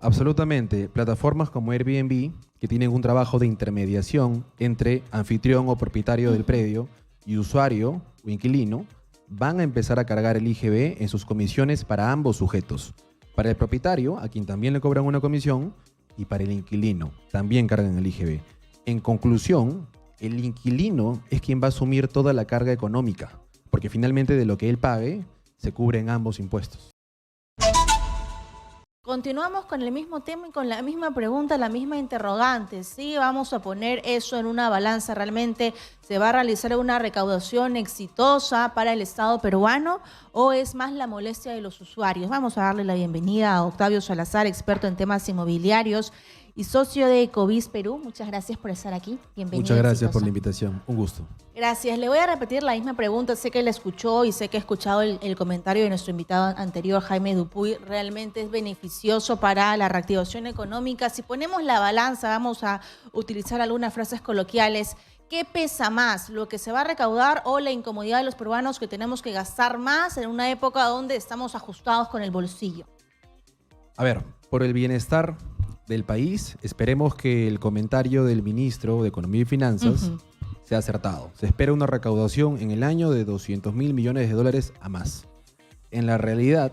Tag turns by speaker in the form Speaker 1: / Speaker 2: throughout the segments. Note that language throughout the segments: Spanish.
Speaker 1: Absolutamente. Plataformas como Airbnb, que tienen un trabajo de intermediación entre anfitrión o propietario del predio y usuario o inquilino, van a empezar a cargar el IGB en sus comisiones para ambos sujetos. Para el propietario, a quien también le cobran una comisión, y para el inquilino, también cargan el IGB. En conclusión, el inquilino es quien va a asumir toda la carga económica, porque finalmente de lo que él pague, se cubren ambos impuestos.
Speaker 2: Continuamos con el mismo tema y con la misma pregunta, la misma interrogante. ¿Sí vamos a poner eso en una balanza? ¿Realmente se va a realizar una recaudación exitosa para el Estado peruano o es más la molestia de los usuarios? Vamos a darle la bienvenida a Octavio Salazar, experto en temas inmobiliarios y socio de Ecovis Perú. Muchas gracias por estar aquí. Bienvenido.
Speaker 1: Muchas gracias por la invitación. Un gusto.
Speaker 2: Gracias. Le voy a repetir la misma pregunta. Sé que la escuchó y sé que ha escuchado el comentario de nuestro invitado anterior, Jaime Dupuy. ¿Realmente es beneficioso para la reactivación económica? Si ponemos la balanza, vamos a utilizar algunas frases coloquiales. ¿Qué pesa más, lo que se va a recaudar o la incomodidad de los peruanos que tenemos que gastar más en una época donde estamos ajustados con el bolsillo?
Speaker 1: A ver, por el bienestar del país, esperemos que el comentario del ministro de Economía y Finanzas sea acertado. Se espera una recaudación en el año de 200.000 millones de dólares a más. En la realidad,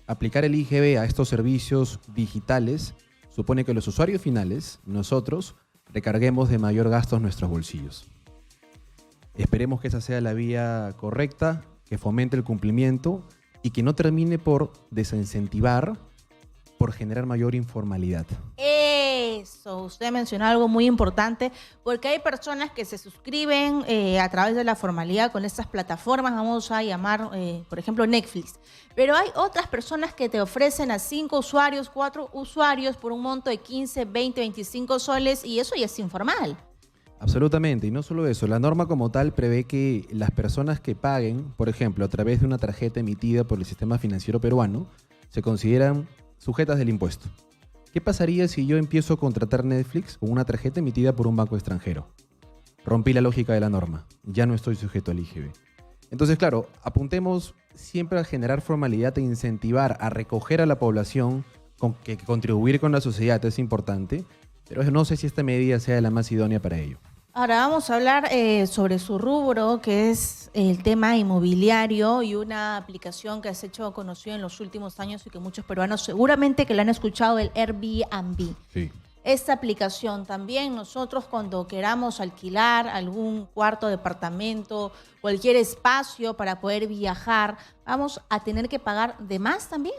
Speaker 1: aplicar el IGB a estos servicios digitales supone que los usuarios finales, nosotros, recarguemos de mayor gasto en nuestros bolsillos. Esperemos que esa sea la vía correcta, que fomente el cumplimiento y que no termine por desincentivar, por generar mayor informalidad.
Speaker 2: Eso, usted mencionó algo muy importante, porque hay personas que se suscriben a través de la formalidad con estas plataformas, vamos a llamar, por ejemplo, Netflix. Pero hay otras personas que te ofrecen a 5 usuarios, 4 usuarios por un monto de 15, 20, 25 soles y eso ya es informal.
Speaker 1: Absolutamente, y no solo eso, la norma como tal prevé que las personas que paguen, por ejemplo, a través de una tarjeta emitida por el sistema financiero peruano, se consideran sujetas del impuesto. ¿Qué pasaría si yo empiezo a contratar Netflix con una tarjeta emitida por un banco extranjero? Rompí la lógica de la norma, ya no estoy sujeto al IGB. Entonces, claro, apuntemos siempre a generar formalidad e incentivar a recoger a la población, con que contribuir con la sociedad es importante, pero no sé si esta medida sea la más idónea para ello.
Speaker 2: Ahora vamos a hablar sobre su rubro, que es el tema inmobiliario y una aplicación que se ha hecho conocida en los últimos años y que muchos peruanos seguramente que la han escuchado, el Airbnb.
Speaker 1: Sí.
Speaker 2: Esta aplicación también nosotros cuando queramos alquilar algún cuarto, departamento, cualquier espacio para poder viajar, ¿vamos a tener que pagar de más también?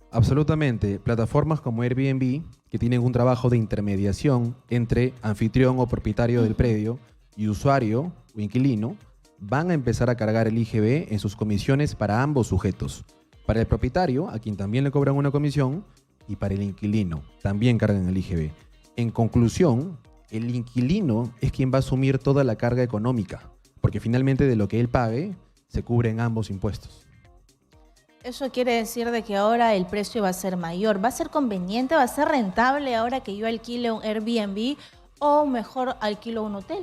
Speaker 1: Absolutamente. Plataformas como Airbnb, que tienen un trabajo de intermediación entre anfitrión o propietario del predio y usuario o inquilino, van a empezar a cargar el IGB en sus comisiones para ambos sujetos. Para el propietario, a quien también le cobran una comisión, y para el inquilino, también cargan el IGB. En conclusión, el inquilino es quien va a asumir toda la carga económica, porque finalmente de lo que él pague, se cubren ambos impuestos.
Speaker 2: Eso quiere decir de que ahora el precio va a ser mayor. ¿Va a ser conveniente, va a ser rentable ahora que yo alquile un Airbnb o mejor alquilo un hotel?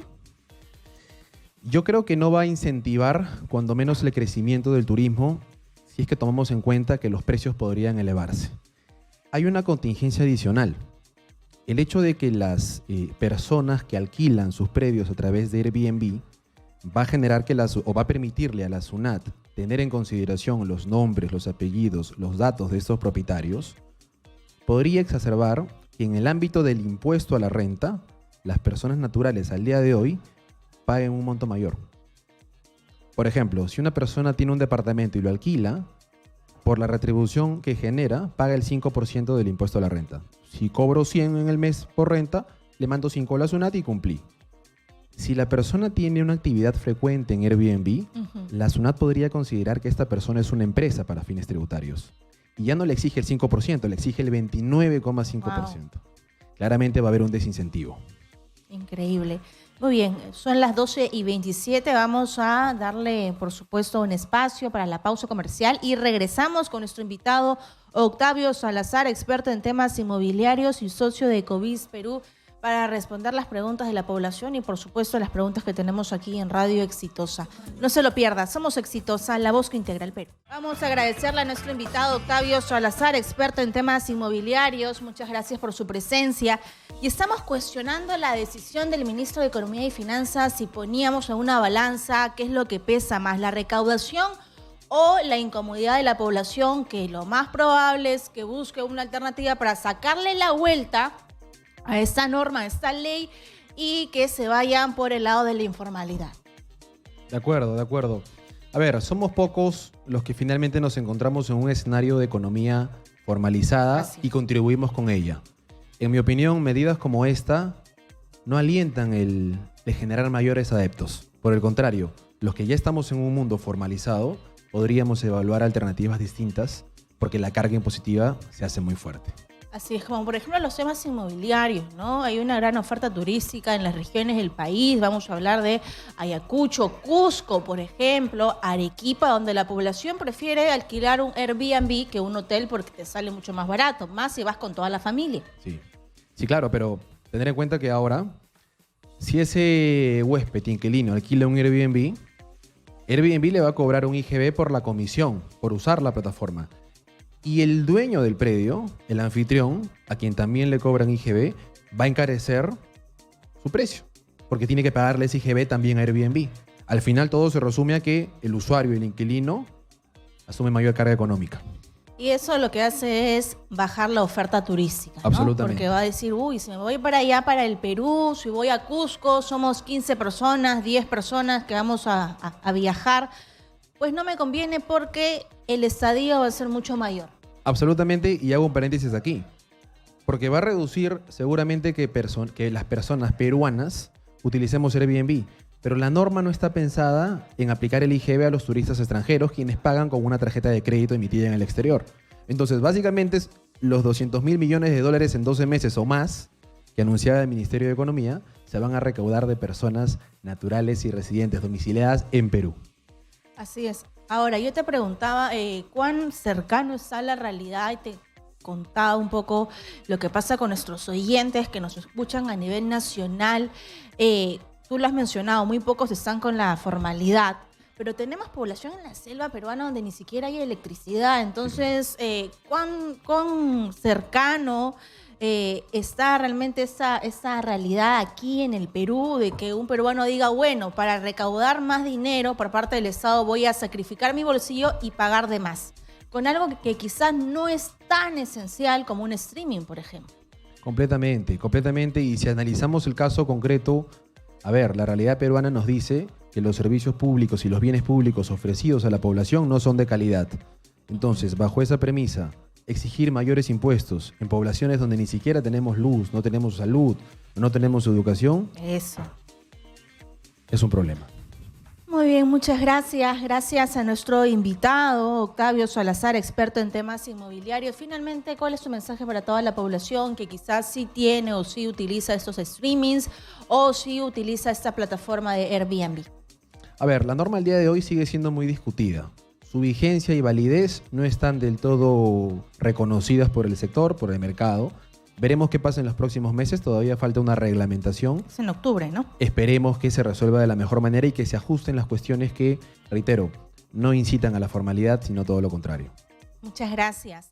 Speaker 1: Yo creo que no va a incentivar, cuando menos, el crecimiento del turismo, si es que tomamos en cuenta que los precios podrían elevarse. Hay una contingencia adicional. El hecho de que las personas que alquilan sus predios a través de Airbnb va a generar va a permitirle a la SUNAT tener en consideración los nombres, los apellidos, los datos de estos propietarios, podría exacerbar que en el ámbito del impuesto a la renta, las personas naturales al día de hoy paguen un monto mayor. Por ejemplo, si una persona tiene un departamento y lo alquila, por la retribución que genera, paga el 5% del impuesto a la renta. Si cobro 100 en el mes por renta, le mando 5 a la SUNAT y cumplí. Si la persona tiene una actividad frecuente en Airbnb, la SUNAT podría considerar que esta persona es una empresa para fines tributarios. Y ya no le exige el 5%, le exige el 29,5%. Wow. Claramente va a haber un desincentivo.
Speaker 2: Increíble. Muy bien, son las 12:27. Vamos a darle, por supuesto, un espacio para la pausa comercial y regresamos con nuestro invitado Octavio Salazar, experto en temas inmobiliarios y socio de Ecovis Perú, para responder las preguntas de la población y por supuesto las preguntas que tenemos aquí en Radio Exitosa. No se lo pierda, somos Exitosa, la voz que integra el Perú. Vamos a agradecerle a nuestro invitado Octavio Salazar, experto en temas inmobiliarios. Muchas gracias por su presencia. Y estamos cuestionando la decisión del ministro de Economía y Finanzas si poníamos en una balanza qué es lo que pesa más, la recaudación o la incomodidad de la población, que lo más probable es que busque una alternativa para sacarle la vuelta a esta norma, a esta ley, y que se vayan por el lado de la informalidad.
Speaker 1: De acuerdo, de acuerdo. A ver, somos pocos los que finalmente nos encontramos en un escenario de economía formalizada y contribuimos con ella. En mi opinión, medidas como esta no alientan el de generar mayores adeptos. Por el contrario, los que ya estamos en un mundo formalizado, podríamos evaluar alternativas distintas porque la carga impositiva se hace muy fuerte.
Speaker 2: Así es, como por ejemplo los temas inmobiliarios, ¿no? Hay una gran oferta turística en las regiones del país. Vamos a hablar de Ayacucho, Cusco, por ejemplo, Arequipa, donde la población prefiere alquilar un Airbnb que un hotel porque te sale mucho más barato, más si vas con toda la familia.
Speaker 1: Sí, claro, pero tener en cuenta que ahora, si ese huésped inquilino alquila un Airbnb, Airbnb le va a cobrar un IGB por la comisión, por usar la plataforma. Y el dueño del predio, el anfitrión, a quien también le cobran IGB, va a encarecer su precio, porque tiene que pagarle ese IGB también a Airbnb. Al final todo se resume a que el usuario y el inquilino asumen mayor carga económica.
Speaker 2: Y eso lo que hace es bajar la oferta turística, ¿no?
Speaker 1: Absolutamente.
Speaker 2: Porque va a decir, uy, si me voy para allá, para el Perú, si voy a Cusco, somos 15 personas, 10 personas que vamos a viajar, pues no me conviene porque el estadio va a ser mucho mayor.
Speaker 1: Absolutamente, y hago un paréntesis aquí, porque va a reducir seguramente que las personas peruanas utilicemos Airbnb, pero la norma no está pensada en aplicar el IGB a los turistas extranjeros, quienes pagan con una tarjeta de crédito emitida en el exterior. Entonces, básicamente, los 200.000 millones de dólares en 12 meses o más que anunciaba el Ministerio de Economía se van a recaudar de personas naturales y residentes domiciliadas en Perú.
Speaker 2: Así es. Ahora, yo te preguntaba cuán cercano está la realidad y te contaba un poco lo que pasa con nuestros oyentes que nos escuchan a nivel nacional. Tú lo has mencionado, muy pocos están con la formalidad, pero tenemos población en la selva peruana donde ni siquiera hay electricidad. Entonces, ¿cuán cercano está realmente esa realidad aquí en el Perú de que un peruano diga, bueno, para recaudar más dinero por parte del Estado voy a sacrificar mi bolsillo y pagar de más? Con algo que quizás no es tan esencial como un streaming, por ejemplo.
Speaker 1: Completamente, completamente. Y si analizamos el caso concreto, a ver, la realidad peruana nos dice que los servicios públicos y los bienes públicos ofrecidos a la población no son de calidad. Entonces, bajo esa premisa, exigir mayores impuestos en poblaciones donde ni siquiera tenemos luz, no tenemos salud, no tenemos educación,
Speaker 2: eso
Speaker 1: es un problema.
Speaker 2: Muy bien, muchas gracias. Gracias a nuestro invitado, Octavio Salazar, experto en temas inmobiliarios. Finalmente, ¿cuál es su mensaje para toda la población que quizás sí tiene o sí utiliza estos streamings o sí utiliza esta plataforma de Airbnb?
Speaker 1: A ver, la norma al día de hoy sigue siendo muy discutida. Su vigencia y validez no están del todo reconocidas por el sector, por el mercado. Veremos qué pasa en los próximos meses, todavía falta una reglamentación.
Speaker 2: Es en octubre, ¿no?
Speaker 1: Esperemos que se resuelva de la mejor manera y que se ajusten las cuestiones que, reitero, no incitan a la formalidad, sino todo lo contrario.
Speaker 2: Muchas gracias.